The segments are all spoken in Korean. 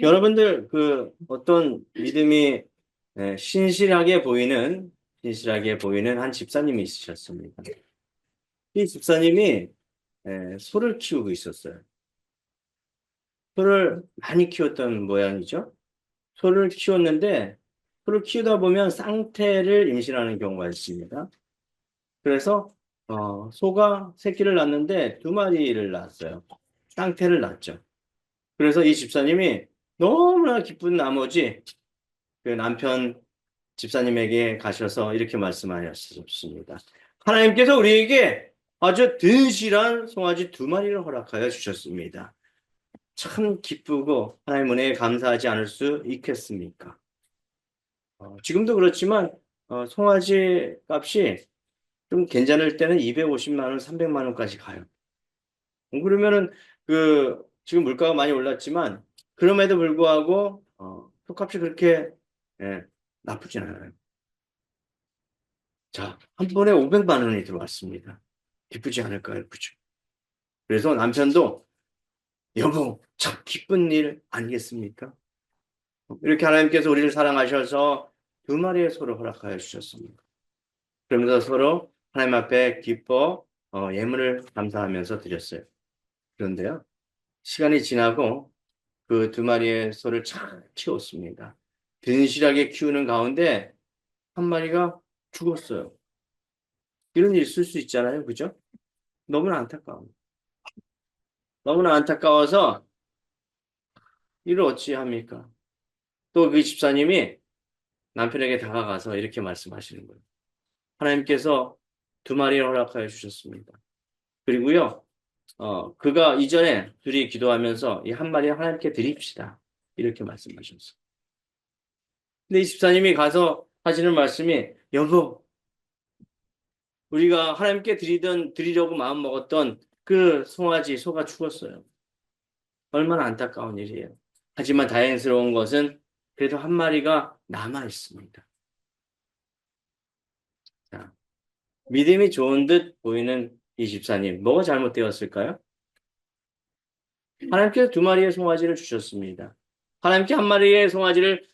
여러분들 어떤 믿음이 신실하게 보이는 한 집사님이 있으셨습니다. 이 집사님이 소를 키우고 있었어요. 소를 많이 키웠던 모양이죠. 소를 키웠는데 소를 키우다 보면 쌍태를 임신하는 경우가 있습니다. 그래서 소가 새끼를 낳는데 두 마리를 낳았어요. 쌍태를 낳았죠. 그래서 이 집사님이 너무나 기쁜 나머지 그 남편 집사님에게 가셔서 이렇게 말씀하셨습니다. 하나님께서 우리에게 아주 든실한 송아지 두 마리를 허락하여 주셨습니다. 참 기쁘고 하나님 은혜에 감사하지 않을 수 있겠습니까? 지금도 그렇지만 송아지 값이 좀 괜찮을 때는 250만 원, 300만 원까지 가요. 그러면은 지금 물가가 많이 올랐지만 그럼에도 불구하고 표값이 그렇게 예, 나쁘진 않아요. 자, 한 번에 500만 원이 들어왔습니다. 기쁘지 않을까요? 그죠? 그래서 남편도 여보, 참 기쁜 일 아니겠습니까? 이렇게 하나님께서 우리를 사랑하셔서 두 마리의 소를 허락하여 주셨습니다. 그러면서 서로 하나님 앞에 기뻐 예물을 감사하면서 드렸어요. 그런데요, 시간이 지나고 그 두 마리의 소를 잘 키웠습니다. 든실하게 키우는 가운데 한 마리가 죽었어요. 이런 일 있을 수 있잖아요. 그죠? 너무나 안타까워. 너무나 안타까워서 이를 어찌합니까? 또 그 집사님이 남편에게 다가가서 이렇게 말씀하시는 거예요. 하나님께서 두 마리를 허락하여 주셨습니다. 그리고요, 그가 이전에 둘이 기도하면서 이 한 마리 하나님께 드립시다. 이렇게 말씀하셨어요. 근데 이 집사님이 가서 하시는 말씀이 여보, 우리가 하나님께 드리려고 마음 먹었던 그 송아지, 소가 죽었어요. 얼마나 안타까운 일이에요. 하지만 다행스러운 것은 그래도 한 마리가 남아 있습니다. 자, 믿음이 좋은 듯 보이는 이 집사님, 뭐가 잘못되었을까요? 하나님께서 두 마리의 송아지를 주셨습니다. 하나님께 한 마리의 송아지를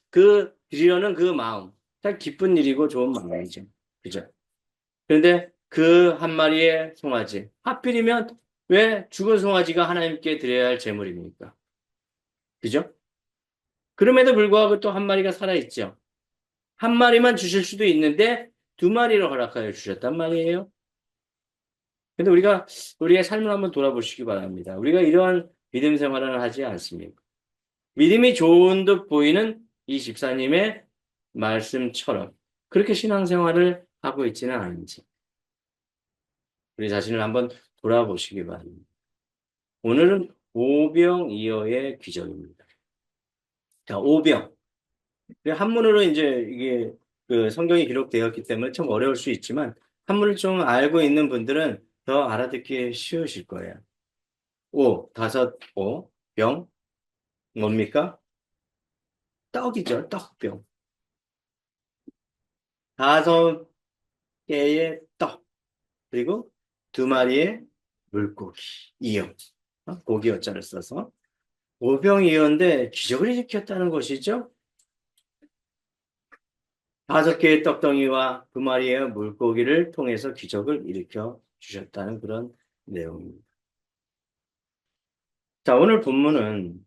드리려는 그 마음, 참 기쁜 일이고 좋은 마음이죠. 그죠? 그런데 그 한 마리의 송아지, 하필이면 왜 죽은 송아지가 하나님께 드려야 할 제물입니까? 그죠? 그럼에도 불구하고 또 한 마리가 살아있죠. 한 마리만 주실 수도 있는데 두 마리를 허락하여 주셨단 말이에요. 근데 우리의 삶을 한번 돌아보시기 바랍니다. 우리가 이러한 믿음 생활을 하지 않습니까? 믿음이 좋은 듯 보이는 이 집사님의 말씀처럼 그렇게 신앙생활을 하고 있지는 않은지 우리 자신을 한번 돌아보시기 바랍니다. 오늘은 오병이어의 기적입니다. 자, 오병. 한문으로 이제 이게 그 성경이 기록되었기 때문에 참 어려울 수 있지만 한문을 좀 알고 있는 분들은 더 알아듣기 쉬우실 거예요. 다섯 병, 뭡니까? 떡이죠, 떡병. 다섯 개의 떡, 그리고 두 마리의 물고기, 이어. 고기 어자를 써서. 오병이어인데 기적을 일으켰다는 것이죠. 다섯 개의 떡덩이와 두 마리의 물고기를 통해서 기적을 일으켜 주셨다는 그런 내용입니다. 자, 오늘 본문은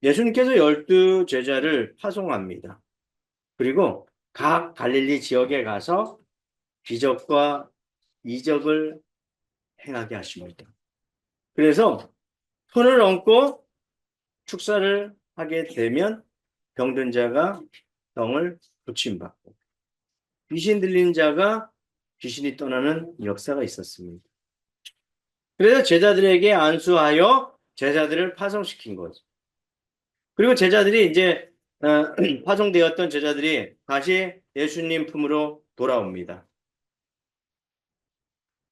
예수님께서 12제자를 파송합니다. 그리고 각 갈릴리 지역에 가서 기적과 이적을 행하게 하십니다. 그래서 손을 얹고 축사를 하게 되면 병든 자가 병을 고침받고 귀신 들린 자가 귀신이 떠나는 역사가 있었습니다. 그래서 제자들에게 안수하여 제자들을 파송시킨 거죠. 그리고 제자들이 이제 파송되었던 제자들이 다시 예수님 품으로 돌아옵니다.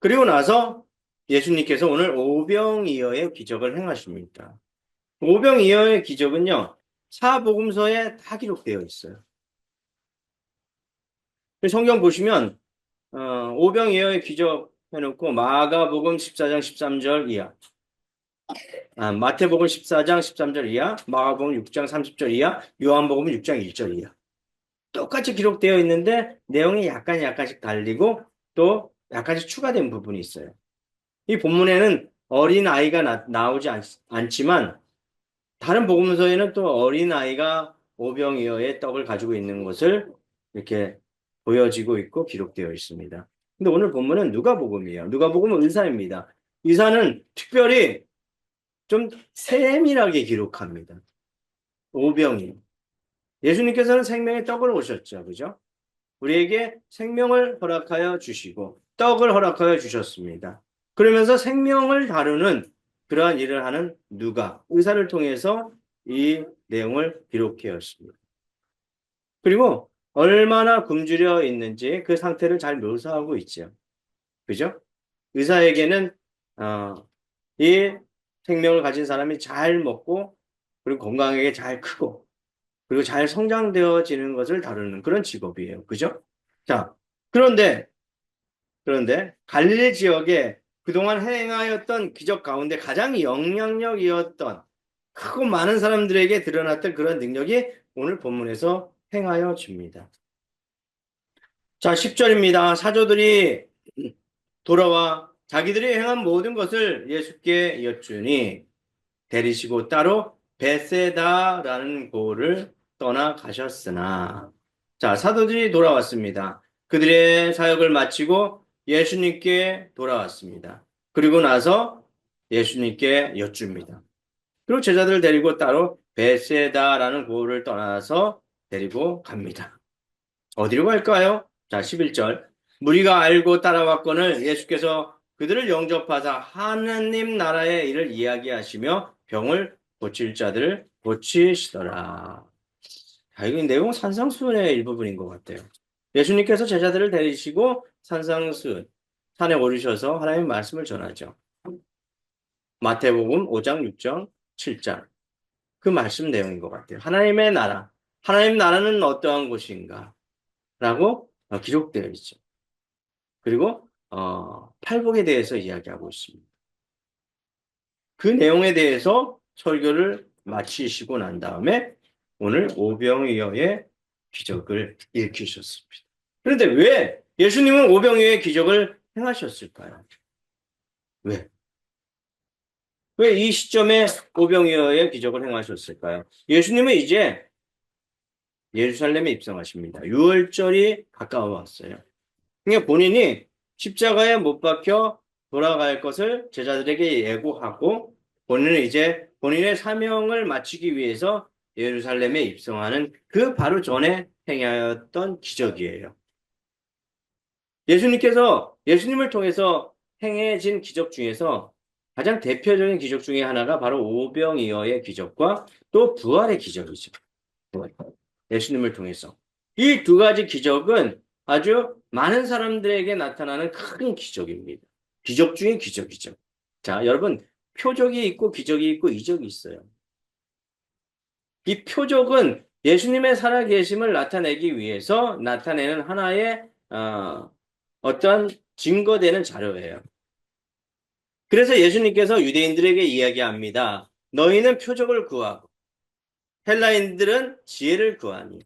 그리고 나서 예수님께서 오늘 오병이어의 기적을 행하십니다. 오병이어의 기적은요, 사복음서에 다 기록되어 있어요. 성경 보시면 오병이어의 기적 해놓고 마가복음 14장 13절 이하, 마태복음 14장 13절 이하, 마가복음 6장 30절 이하, 요한복음 6장 1절 이하. 똑같이 기록되어 있는데 내용이 약간씩 달리고 또 약간씩 추가된 부분이 있어요. 이 본문에는 어린 아이가 나오지 않지만 다른 복음서에는 또 어린 아이가 오병이어의 떡을 가지고 있는 것을 이렇게 보여지고 있고 기록되어 있습니다. 근데 오늘 본문은 누가복음이에요. 누가복음은 의사입니다. 의사는 특별히 좀 세밀하게 기록합니다. 오병이. 예수님께서는 생명의 떡을 오셨죠. 그죠? 우리에게 생명을 허락하여 주시고 떡을 허락하여 주셨습니다. 그러면서 생명을 다루는 그러한 일을 하는 누가 의사를 통해서 이 내용을 기록하였습니다. 그리고 얼마나 굶주려 있는지 그 상태를 잘 묘사하고 있죠. 그죠? 의사에게는 이 생명을 가진 사람이 잘 먹고 그리고 건강하게 잘 크고 그리고 잘 성장되어지는 것을 다루는 그런 직업이에요. 그죠? 자, 그런데 갈릴리 지역에 그동안 행하였던 기적 가운데 가장 영향력이었던 크고 많은 사람들에게 드러났던 그런 능력이 오늘 본문에서 행하여 줍니다. 자, 10절입니다. 사조들이 돌아와 자기들이 행한 모든 것을 예수께 여쭈니 데리시고 따로 베세다라는 곳을 떠나가셨으나 자, 사도들이 돌아왔습니다. 그들의 사역을 마치고 예수님께 돌아왔습니다. 그리고 나서 예수님께 여쭙니다. 그리고 제자들을 데리고 따로 베세다라는 곳을 떠나서 데리고 갑니다. 어디로 갈까요? 자, 11절. 무리가 알고 따라왔거늘 예수께서 그들을 영접하사 하느님 나라의 일을 이야기하시며 병을 고칠 자들을 고치시더라. 자, 이거 내용은 산상수훈의 일부분인 것 같아요. 예수님께서 제자들을 데리시고 산상수훈, 산에 오르셔서 하나님의 말씀을 전하죠. 마태복음 5장, 6장, 7장. 그 말씀 내용인 것 같아요. 하나님의 나라. 하나님 나라는 어떠한 곳인가? 라고 기록되어 있죠. 그리고 팔복에 대해서 이야기하고 있습니다. 그 내용에 대해서 설교를 마치시고 난 다음에 오늘 오병이어의 기적을 일으키셨습니다. 그런데 왜 예수님은 오병이어의 기적을 행하셨을까요? 왜? 왜 이 시점에 오병이어의 기적을 행하셨을까요? 예수님은 이제 예루살렘에 입성하십니다. 유월절이 가까워 왔어요. 그러니까 본인이 십자가에 못 박혀 돌아갈 것을 제자들에게 예고하고 본인은 이제 본인의 사명을 마치기 위해서 예루살렘에 입성하는 그 바로 전에 행하였던 기적이에요. 예수님을 통해서 행해진 기적 중에서 가장 대표적인 기적 중에 하나가 바로 오병이어의 기적과 또 부활의 기적이죠. 예수님을 통해서. 이 두 가지 기적은 아주 많은 사람들에게 나타나는 큰 기적입니다. 기적 중에 기적이죠. 자, 여러분, 표적이 있고 기적이 있고 이적이 있어요. 이 표적은 예수님의 살아계심을 나타내기 위해서 나타내는 하나의 어떤 증거되는 자료예요. 그래서 예수님께서 유대인들에게 이야기합니다. 너희는 표적을 구하고 헬라인들은 지혜를 구하니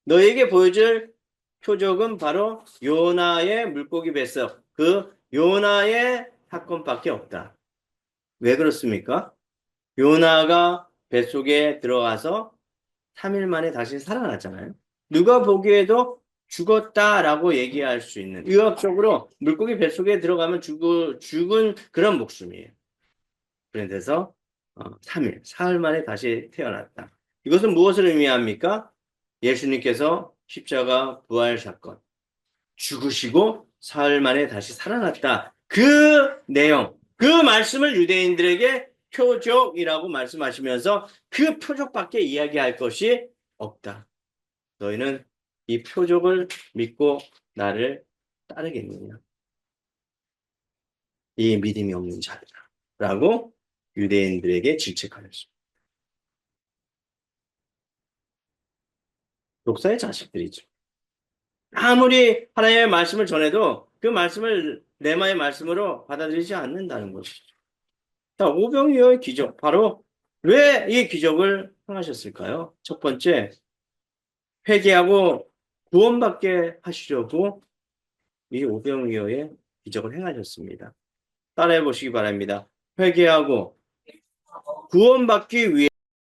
너에게 보여줄 표적은 바로 요나의 물고기 뱃속 그 요나의 사건밖에 없다. 왜 그렇습니까? 요나가 뱃속에 들어가서 3일 만에 다시 살아났잖아요. 누가 보기에도 죽었다라고 얘기할 수 있는 의학적으로 물고기 뱃속에 들어가면 죽은 그런 목숨이에요. 그래서 3일, 사흘 만에 다시 태어났다. 이것은 무엇을 의미합니까? 예수님께서 십자가 부활 사건, 죽으시고 사흘 만에 다시 살아났다. 그 내용, 그 말씀을 유대인들에게 표적이라고 말씀하시면서 그 표적밖에 이야기할 것이 없다. 너희는 이 표적을 믿고 나를 따르겠느냐? 이 믿음이 없는 자들아. 라고 유대인들에게 질책하였습니다. 독사의 자식들이죠. 아무리 하나님의 말씀을 전해도 그 말씀을 레마의 말씀으로 받아들이지 않는다는 것이죠. 자, 오병이어의 기적. 바로 왜 이 기적을 행하셨을까요? 첫 번째, 회개하고 구원받게 하시려고 이 오병이어의 기적을 행하셨습니다. 따라해 보시기 바랍니다. 회개하고 구원받기 위해